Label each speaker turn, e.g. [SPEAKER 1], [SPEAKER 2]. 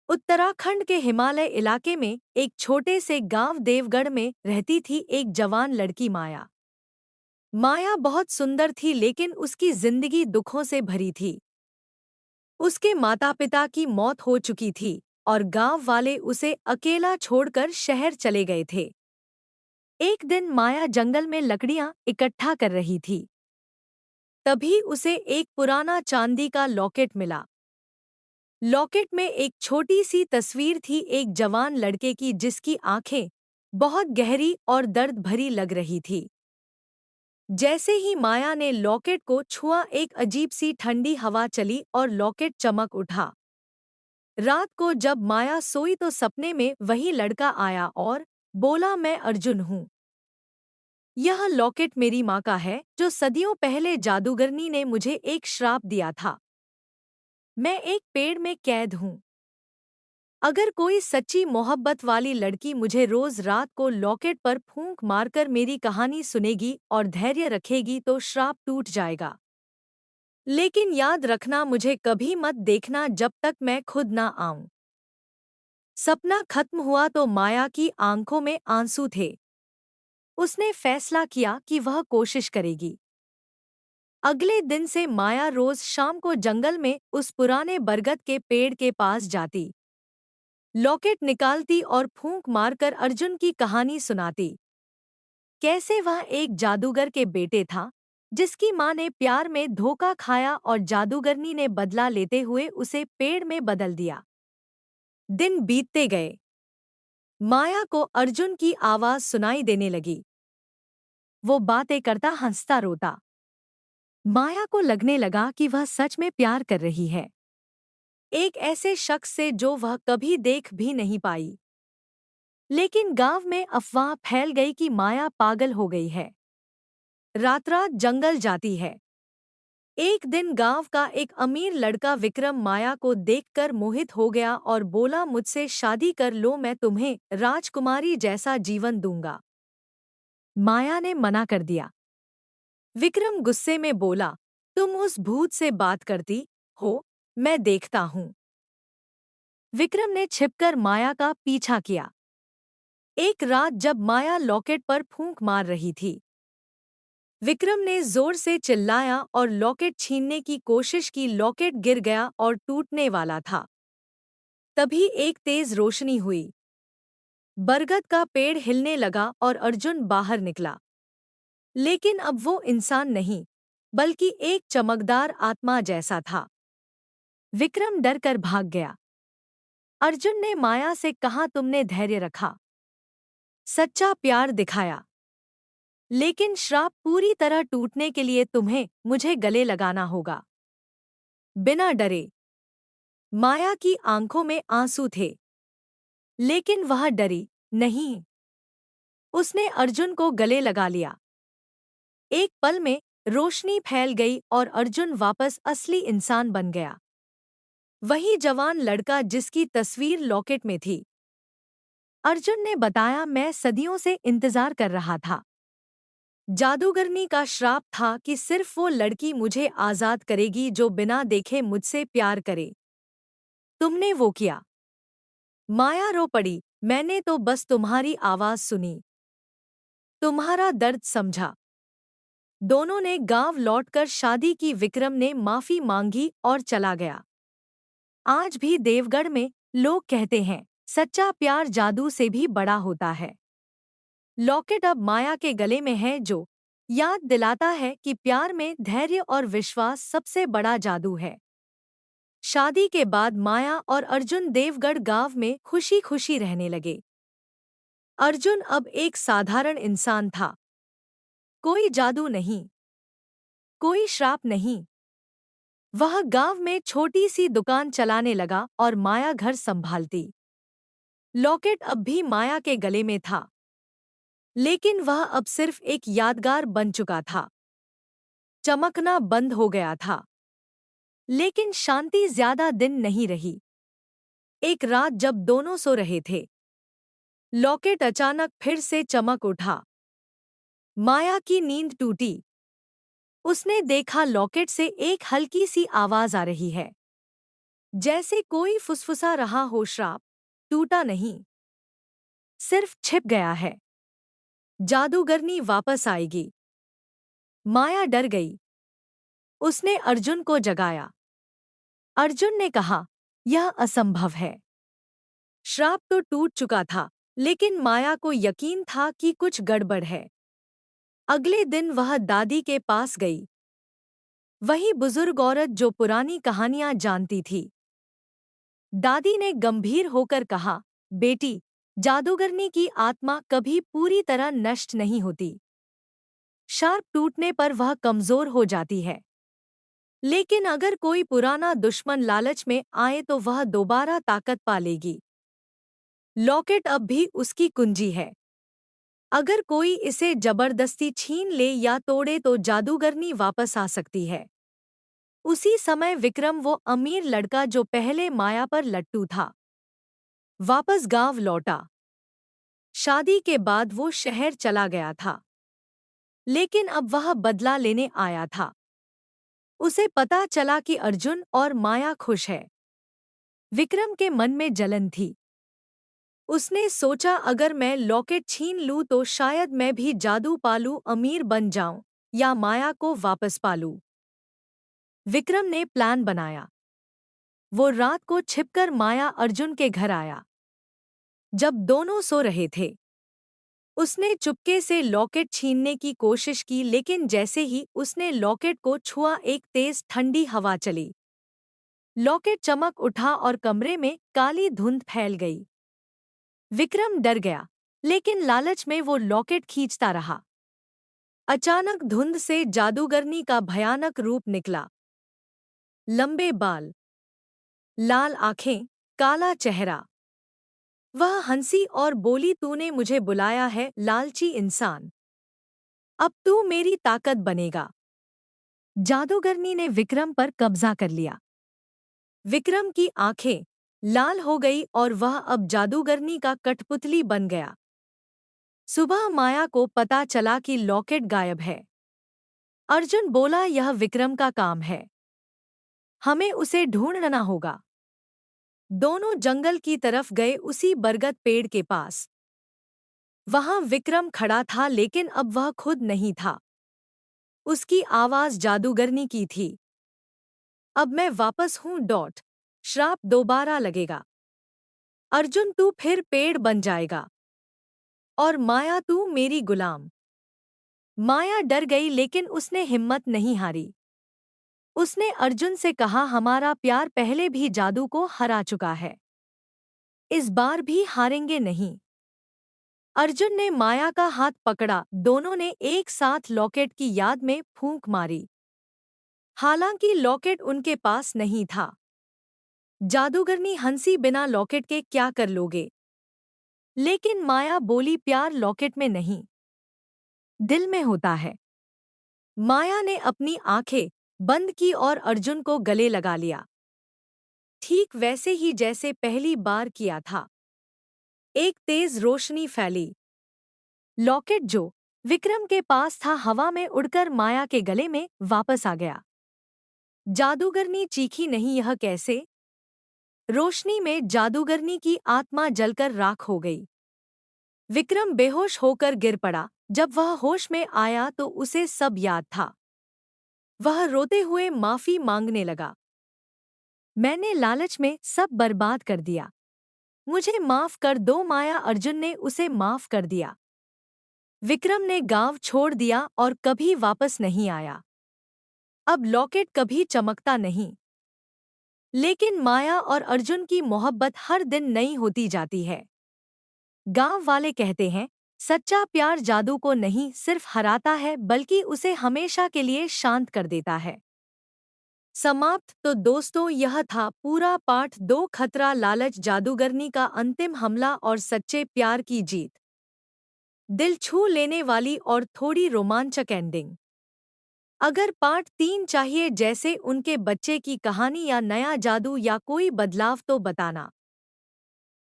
[SPEAKER 1] उत्तराखंड के हिमालय इलाके में एक छोटे से गांव देवगढ़ में रहती थी एक जवान लड़की माया। माया बहुत सुंदर थी लेकिन उसकी जिंदगी दुखों से भरी थी। उसके माता पिता की मौत हो चुकी थी और गांव वाले उसे अकेला छोड़कर शहर चले गए थे। एक दिन माया जंगल में लकड़ियां इकट्ठा कर रही थी। तभी उसे एक पुराना चांदी का लॉकेट मिला। लॉकेट में एक छोटी सी तस्वीर थी, एक जवान लड़के की जिसकी आंखें बहुत गहरी और दर्द भरी लग रही थी। जैसे ही माया ने लॉकेट को छुआ, एक अजीब सी ठंडी हवा चली और लॉकेट चमक उठा। रात को जब माया सोई तो सपने में वही लड़का आया और बोला, मैं अर्जुन हूँ। यह लॉकेट मेरी माँ का है जो सदियों पहले जादूगरनी ने मुझे एक श्राप दिया था। मैं एक पेड़ में कैद हूँ। अगर कोई सच्ची मोहब्बत वाली लड़की मुझे रोज रात को लॉकेट पर फूंक मारकर मेरी कहानी सुनेगी और धैर्य रखेगी तो श्राप टूट जाएगा। लेकिन याद रखना, मुझे कभी मत देखना जब तक मैं खुद ना आऊं। सपना खत्म हुआ तो माया की आंखों में आंसू थे। उसने फैसला किया कि वह कोशिश करेगी। अगले दिन से माया रोज शाम को जंगल में उस पुराने बरगद के पेड़ के पास जाती, लॉकेट निकालती और फूंक मारकर अर्जुन की कहानी सुनाती। कैसे वह एक जादूगर के बेटे था जिसकी मां ने प्यार में धोखा खाया और जादूगरनी ने बदला लेते हुए उसे पेड़ में बदल दिया। दिन बीतते गए। माया को अर्जुन की आवाज सुनाई देने लगी। वो बातें करता, हंसता, रोता। माया को लगने लगा कि वह सच में प्यार कर रही है, एक ऐसे शख्स से जो वह कभी देख भी नहीं पाई। लेकिन गांव में अफवाह फैल गई कि माया पागल हो गई है, रात रात जंगल जाती है। एक दिन गांव का एक अमीर लड़का विक्रम माया को देखकर मोहित हो गया और बोला, मुझसे शादी कर लो, मैं तुम्हें राजकुमारी जैसा जीवन दूंगा। माया ने मना कर दिया। विक्रम गुस्से में बोला, तुम उस भूत से बात करती हो, मैं देखता हूँ। विक्रम ने छिपकर माया का पीछा किया। एक रात जब माया लॉकेट पर फूंक मार रही थी, विक्रम ने जोर से चिल्लाया और लॉकेट छीनने की कोशिश की। लॉकेट गिर गया और टूटने वाला था। तभी एक तेज रोशनी हुई। बरगद का पेड़ हिलने लगा और अर्जुन बाहर निकला। लेकिन अब वो इंसान नहीं, बल्कि एक चमकदार आत्मा जैसा था। विक्रम डरकर भाग गया। अर्जुन ने माया से कहा, तुमने धैर्य रखा, सच्चा प्यार दिखाया, लेकिन श्राप पूरी तरह टूटने के लिए तुम्हें मुझे गले लगाना होगा। बिना डरे। माया की आंखों में आंसू थे, लेकिन वह डरी नहीं। उसने अर्जुन को गले लगा लिया। एक पल में रोशनी फैल गई और अर्जुन वापस असली इंसान बन गया। वही जवान लड़का जिसकी तस्वीर लॉकेट में थी। अर्जुन ने बताया, मैं सदियों से इंतजार कर रहा था। जादूगरनी का श्राप था कि सिर्फ वो लड़की मुझे आजाद करेगी जो बिना देखे मुझसे प्यार करे। तुमने वो किया। माया रो पड़ी, मैंने तो बस तुम्हारी आवाज सुनी, तुम्हारा दर्द समझा। दोनों ने गांव लौटकर शादी की। विक्रम ने माफी मांगी और चला गया। आज भी देवगढ़ में लोग कहते हैं, सच्चा प्यार जादू से भी बड़ा होता है। लॉकेट अब माया के गले में है, जो याद दिलाता है कि प्यार में धैर्य और विश्वास सबसे बड़ा जादू है। शादी के बाद माया और अर्जुन देवगढ़ गांव में खुशी खुशी रहने लगे। अर्जुन अब एक साधारण इंसान था। कोई जादू नहीं, कोई श्राप नहीं। वह गांव में छोटी सी दुकान चलाने लगा और माया घर संभालती। लॉकेट अब भी माया के गले में था, लेकिन वह अब सिर्फ एक यादगार बन चुका था। चमकना बंद हो गया था। लेकिन शांति ज्यादा दिन नहीं रही। एक रात जब दोनों सो रहे थे, लॉकेट अचानक फिर से चमक उठा। माया की नींद टूटी। उसने देखा, लॉकेट से एक हल्की सी आवाज आ रही है। जैसे कोई फुसफुसा रहा हो, श्राप टूटा नहीं, सिर्फ छिप गया है। जादूगरनी वापस आएगी। माया डर गई। उसने अर्जुन को जगाया। अर्जुन ने कहा, यह असंभव है। श्राप तो टूट चुका था, लेकिन माया को यकीन था कि कुछ गड़बड़ है। अगले दिन वह दादी के पास गई। वही बुजुर्ग औरत जो पुरानी कहानियां जानती थी। दादी ने गंभीर होकर कहा, बेटी, जादूगरनी की आत्मा कभी पूरी तरह नष्ट नहीं होती। शार्प टूटने पर वह कमजोर हो जाती है। लेकिन अगर कोई पुराना दुश्मन लालच में आए तो वह दोबारा ताकत पा लेगी। लॉकेट अब भी उसकी कुंजी है। अगर कोई इसे जबरदस्ती छीन ले या तोड़े तो जादूगरनी वापस आ सकती है। उसी समय विक्रम, वो अमीर लड़का जो पहले माया पर लट्टू था, वापस गांव लौटा। शादी के बाद वो शहर चला गया था, लेकिन अब वह बदला लेने आया था। उसे पता चला कि अर्जुन और माया खुश है। विक्रम के मन में जलन थी। उसने सोचा, अगर मैं लॉकेट छीन लूं तो शायद मैं भी जादू पालूं, अमीर बन जाऊं या माया को वापस पालूं। विक्रम ने प्लान बनाया। वो रात को छिपकर माया अर्जुन के घर आया। जब दोनों सो रहे थे, उसने चुपके से लॉकेट छीनने की कोशिश की, लेकिन जैसे ही उसने लॉकेट को छुआ एक तेज ठंडी हवा चली। लॉकेट चमक उठा और कमरे में काली धुंध फैल गई। विक्रम डर गया, लेकिन लालच में वो लॉकेट खींचता रहा। अचानक धुंध से जादूगरनी का भयानक रूप निकला। लंबे बाल, लाल आंखें, काला चेहरा। वह हंसी और बोली, तूने मुझे बुलाया है, लालची इंसान। अब तू मेरी ताकत बनेगा। जादूगरनी ने विक्रम पर कब्जा कर लिया। विक्रम की आंखें लाल हो गई और वह अब जादूगरनी का कठपुतली बन गया। सुबह माया को पता चला कि लॉकेट गायब है। अर्जुन बोला, यह विक्रम का काम है, हमें उसे ढूंढना होगा। दोनों जंगल की तरफ गए, उसी बरगद पेड़ के पास। वहां विक्रम खड़ा था, लेकिन अब वह खुद नहीं था। उसकी आवाज जादूगरनी की थी। अब मैं वापस हूं। श्राप दोबारा लगेगा। अर्जुन, तू फिर पेड़ बन जाएगा। और माया, तू मेरी गुलाम। माया डर गई, लेकिन उसने हिम्मत नहीं हारी। उसने अर्जुन से कहा, हमारा प्यार पहले भी जादू को हरा चुका है, इस बार भी हारेंगे नहीं। अर्जुन ने माया का हाथ पकड़ा। दोनों ने एक साथ लॉकेट की याद में फूंक मारी। हालांकि लॉकेट उनके पास नहीं था। जादूगरनी हंसी, बिना लॉकेट के क्या कर लोगे? लेकिन माया बोली, प्यार लॉकेट में नहीं, दिल में होता है। माया ने अपनी आंखें बंद की और अर्जुन को गले लगा लिया, ठीक वैसे ही जैसे पहली बार किया था। एक तेज रोशनी फैली। लॉकेट जो विक्रम के पास था, हवा में उड़कर माया के गले में वापस आ गया। जादूगरनी चीखी, नहीं, यह कैसे? रोशनी में जादूगरनी की आत्मा जलकर राख हो गई। विक्रम बेहोश होकर गिर पड़ा। जब वह होश में आया तो उसे सब याद था। वह रोते हुए माफी मांगने लगा, मैंने लालच में सब बर्बाद कर दिया, मुझे माफ कर दो माया। अर्जुन ने उसे माफ कर दिया। विक्रम ने गांव छोड़ दिया और कभी वापस नहीं आया। अब लॉकेट कभी चमकता नहीं, लेकिन माया और अर्जुन की मोहब्बत हर दिन नई होती जाती है। गांव वाले कहते हैं, सच्चा प्यार जादू को नहीं सिर्फ हराता है, बल्कि उसे हमेशा के लिए शांत कर देता है। समाप्त। तो दोस्तों, यह था पूरा पाठ 2, खतरा, लालच, जादूगरनी का अंतिम हमला और सच्चे प्यार की जीत। दिल छू लेने वाली और थोड़ी रोमांचक एंडिंग। अगर पार्ट 3 चाहिए, जैसे उनके बच्चे की कहानी या नया जादू या कोई बदलाव, तो बताना।